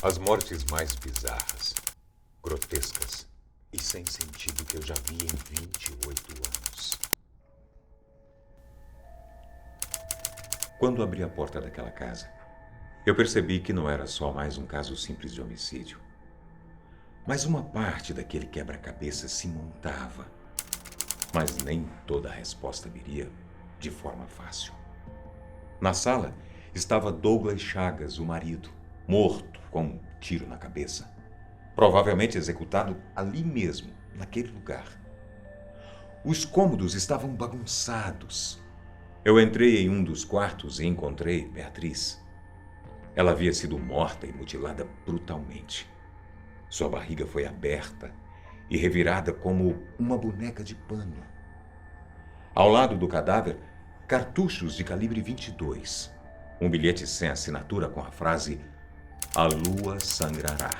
As mortes mais bizarras, grotescas e sem sentido que eu já vi em 28 anos. Quando abri a porta daquela casa, eu percebi que não era só mais um caso simples de homicídio. Mas uma parte daquele quebra-cabeça se montava. Mas nem toda a resposta viria de forma fácil. Na sala estava Douglas Chagas, o marido, morto com um tiro na cabeça. Provavelmente executado ali mesmo, naquele lugar. Os cômodos estavam bagunçados. Eu entrei em um dos quartos e encontrei Beatriz. Ela havia sido morta e mutilada brutalmente. Sua barriga foi aberta e revirada como uma boneca de pano. Ao lado do cadáver, cartuchos de calibre 22. Um bilhete sem assinatura com a frase "A lua sangrará".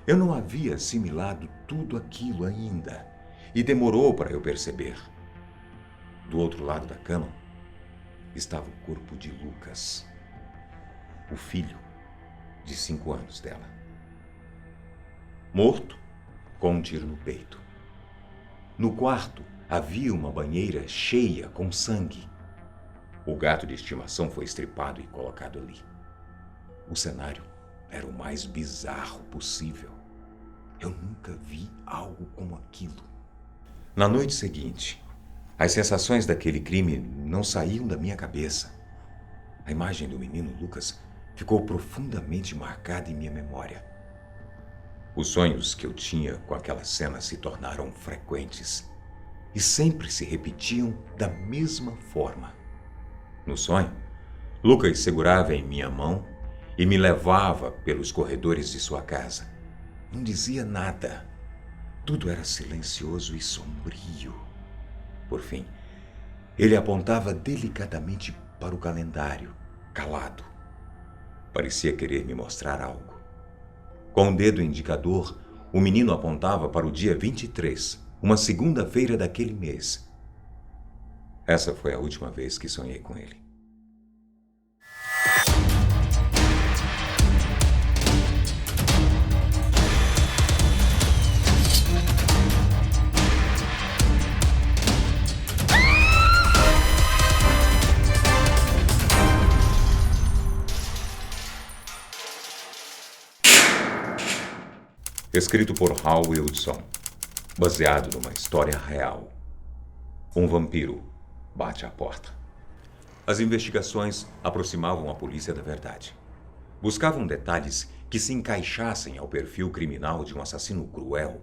Eu não havia assimilado tudo aquilo ainda e demorou para eu perceber. Do outro lado da cama estava o corpo de Lucas, o filho de 5 anos dela. Morto, com um tiro no peito. No quarto havia uma banheira cheia com sangue. O gato de estimação foi estripado e colocado ali. O cenário era o mais bizarro possível. Eu nunca vi algo como aquilo. Na noite seguinte, as sensações daquele crime não saíam da minha cabeça. A imagem do menino Lucas ficou profundamente marcada em minha memória. Os sonhos que eu tinha com aquela cena se tornaram frequentes e sempre se repetiam da mesma forma. No sonho, Lucas segurava em minha mão e me levava pelos corredores de sua casa. Não dizia nada. Tudo era silencioso e sombrio. Por fim, ele apontava delicadamente para o calendário, calado. Parecia querer me mostrar algo. Com o dedo indicador, o menino apontava para o dia 23, uma segunda-feira daquele mês. Essa foi a última vez que sonhei com ele. Escrito por Hal Wilson, baseado numa história real. Um vampiro bate à porta. As investigações aproximavam a polícia da verdade. Buscavam detalhes que se encaixassem ao perfil criminal de um assassino cruel.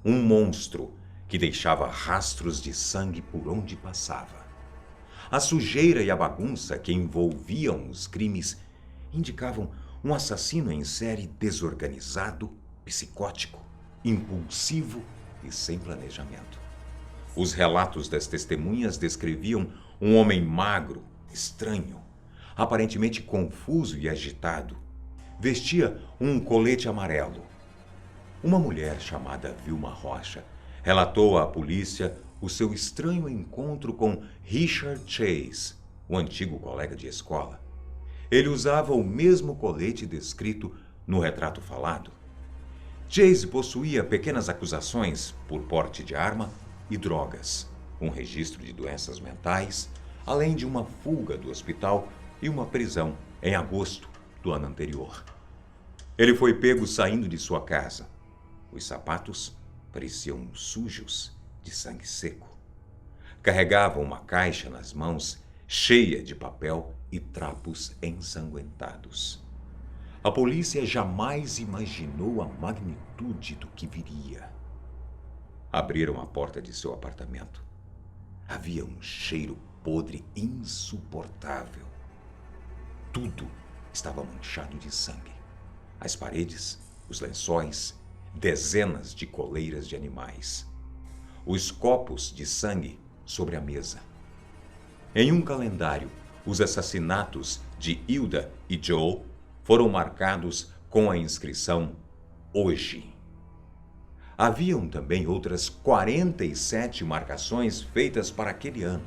Um monstro que deixava rastros de sangue por onde passava. A sujeira e a bagunça que envolviam os crimes indicavam um assassino em série desorganizado, psicótico, impulsivo e sem planejamento. Os relatos das testemunhas descreviam um homem magro, estranho, aparentemente confuso e agitado. Vestia um colete amarelo. Uma mulher chamada Vilma Rocha relatou à polícia o seu estranho encontro com Richard Chase, o antigo colega de escola. Ele usava o mesmo colete descrito no retrato falado. Chase possuía pequenas acusações por porte de arma e drogas, um registro de doenças mentais, além de uma fuga do hospital e uma prisão em agosto do ano anterior. Ele foi pego saindo de sua casa. Os sapatos pareciam sujos de sangue seco. Carregava uma caixa nas mãos cheia de papel e trapos ensanguentados. A polícia jamais imaginou a magnitude do que viria. Abriram a porta de seu apartamento. Havia um cheiro podre insuportável. Tudo estava manchado de sangue. As paredes, os lençóis, dezenas de coleiras de animais. Os copos de sangue sobre a mesa. Em um calendário, os assassinatos de Hilda e Joe foram marcados com a inscrição "Hoje". Haviam também outras 47 marcações feitas para aquele ano.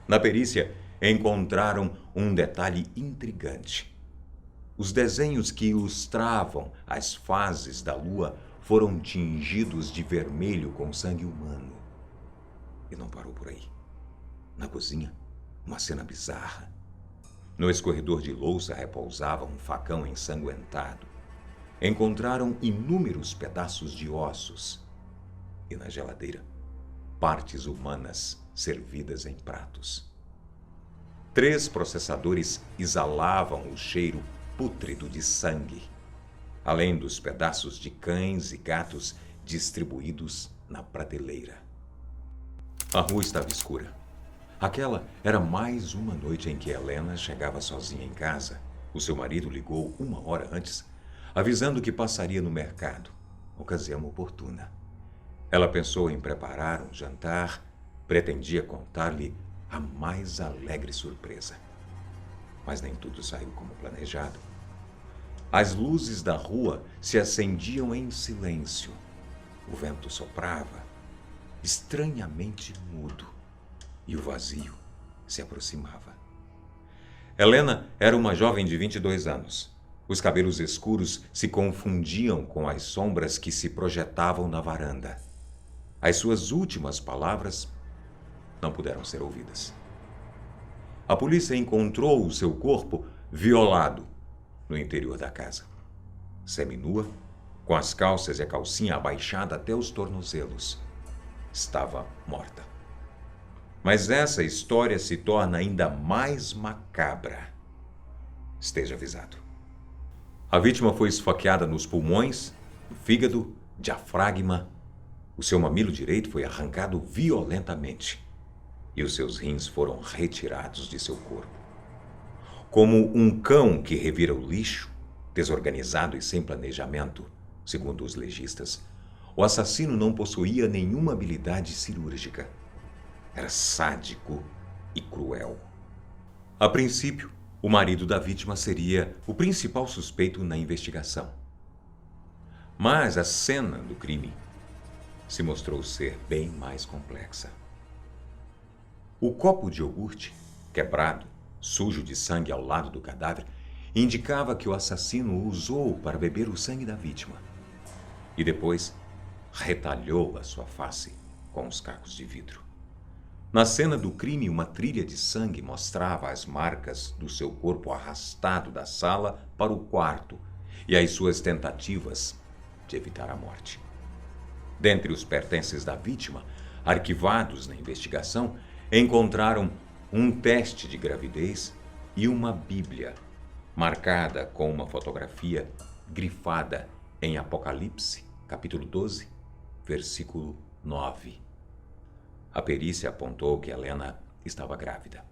Na perícia, encontraram um detalhe intrigante. Os desenhos que ilustravam as fases da lua foram tingidos de vermelho com sangue humano. E não parou por aí. Na cozinha, uma cena bizarra. No escorredor de louça repousava um facão ensanguentado. Encontraram inúmeros pedaços de ossos. E na geladeira, partes humanas servidas em pratos. 3 processadores exalavam o cheiro pútrido de sangue, além dos pedaços de cães e gatos distribuídos na prateleira. A rua estava escura. Aquela era mais uma noite em que Helena chegava sozinha em casa. O seu marido ligou 1 hora antes, avisando que passaria no mercado, ocasião oportuna. Ela pensou em preparar um jantar, pretendia contar-lhe a mais alegre surpresa. Mas nem tudo saiu como planejado. As luzes da rua se acendiam em silêncio. O vento soprava, estranhamente mudo, e o vazio se aproximava. Helena era uma jovem de 22 anos. Os cabelos escuros se confundiam com as sombras que se projetavam na varanda. As suas últimas palavras não puderam ser ouvidas. A polícia encontrou o seu corpo violado no interior da casa. Seminua, com as calças e a calcinha abaixada até os tornozelos. Estava morta. Mas essa história se torna ainda mais macabra. Esteja avisado. A vítima foi esfaqueada nos pulmões, no fígado, diafragma. O seu mamilo direito foi arrancado violentamente e os seus rins foram retirados de seu corpo. Como um cão que revira o lixo, desorganizado e sem planejamento, segundo os legistas, o assassino não possuía nenhuma habilidade cirúrgica. Era sádico e cruel. A princípio, o marido da vítima seria o principal suspeito na investigação. Mas a cena do crime se mostrou ser bem mais complexa. O copo de iogurte, quebrado, sujo de sangue ao lado do cadáver, indicava que o assassino o usou para beber o sangue da vítima. E depois retalhou a sua face com os cacos de vidro. Na cena do crime, uma trilha de sangue mostrava as marcas do seu corpo arrastado da sala para o quarto e as suas tentativas de evitar a morte. Dentre os pertences da vítima, arquivados na investigação, encontraram um teste de gravidez e uma Bíblia, marcada com uma fotografia grifada em Apocalipse, capítulo 12, versículo 9. A perícia apontou que Helena estava grávida.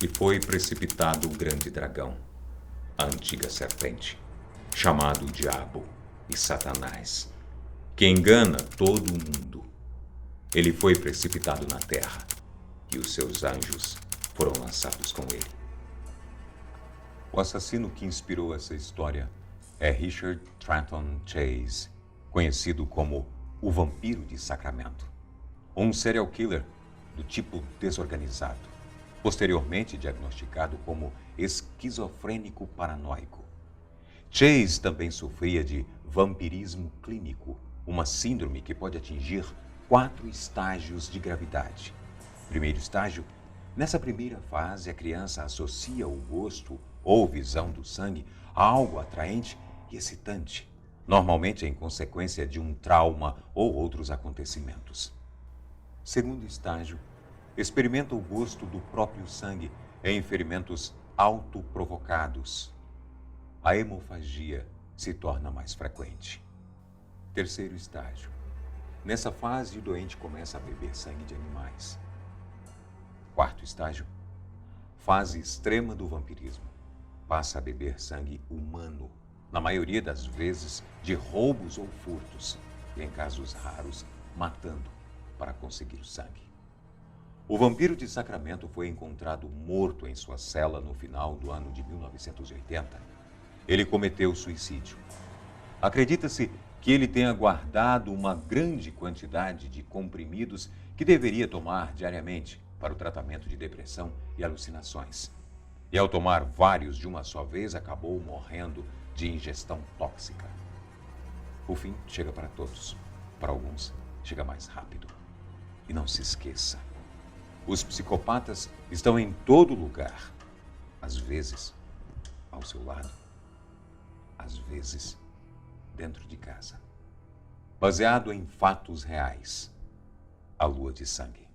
E foi precipitado o grande dragão, a antiga serpente, chamado Diabo e Satanás, que engana todo o mundo. Ele foi precipitado na terra e os seus anjos foram lançados com ele. O assassino que inspirou essa história é Richard Trenton Chase, conhecido como o Vampiro de Sacramento, um serial killer do tipo desorganizado, posteriormente diagnosticado como esquizofrênico paranoico. Chase também sofria de vampirismo clínico, uma síndrome que pode atingir 4 estágios de gravidade. Primeiro estágio: nessa primeira fase, a criança associa o gosto ou visão do sangue a algo atraente e excitante, normalmente em consequência de um trauma ou outros acontecimentos. Segundo estágio: experimenta o gosto do próprio sangue em ferimentos autoprovocados. A hemofagia se torna mais frequente. Terceiro estágio: nessa fase, o doente começa a beber sangue de animais. Quarto estágio: fase extrema do vampirismo. Passa a beber sangue humano, na maioria das vezes de roubos ou furtos, e em casos raros, matando para conseguir o sangue. O vampiro de Sacramento foi encontrado morto em sua cela no final do ano de 1980. Ele cometeu suicídio. Acredita-se que ele tenha guardado uma grande quantidade de comprimidos que deveria tomar diariamente para o tratamento de depressão e alucinações. E ao tomar vários de uma só vez, acabou morrendo de ingestão tóxica. O fim chega para todos. Para alguns, chega mais rápido. E não se esqueça, os psicopatas estão em todo lugar. Às vezes, ao seu lado. Às vezes, dentro de casa. Baseado em fatos reais. A Lua de Sangue.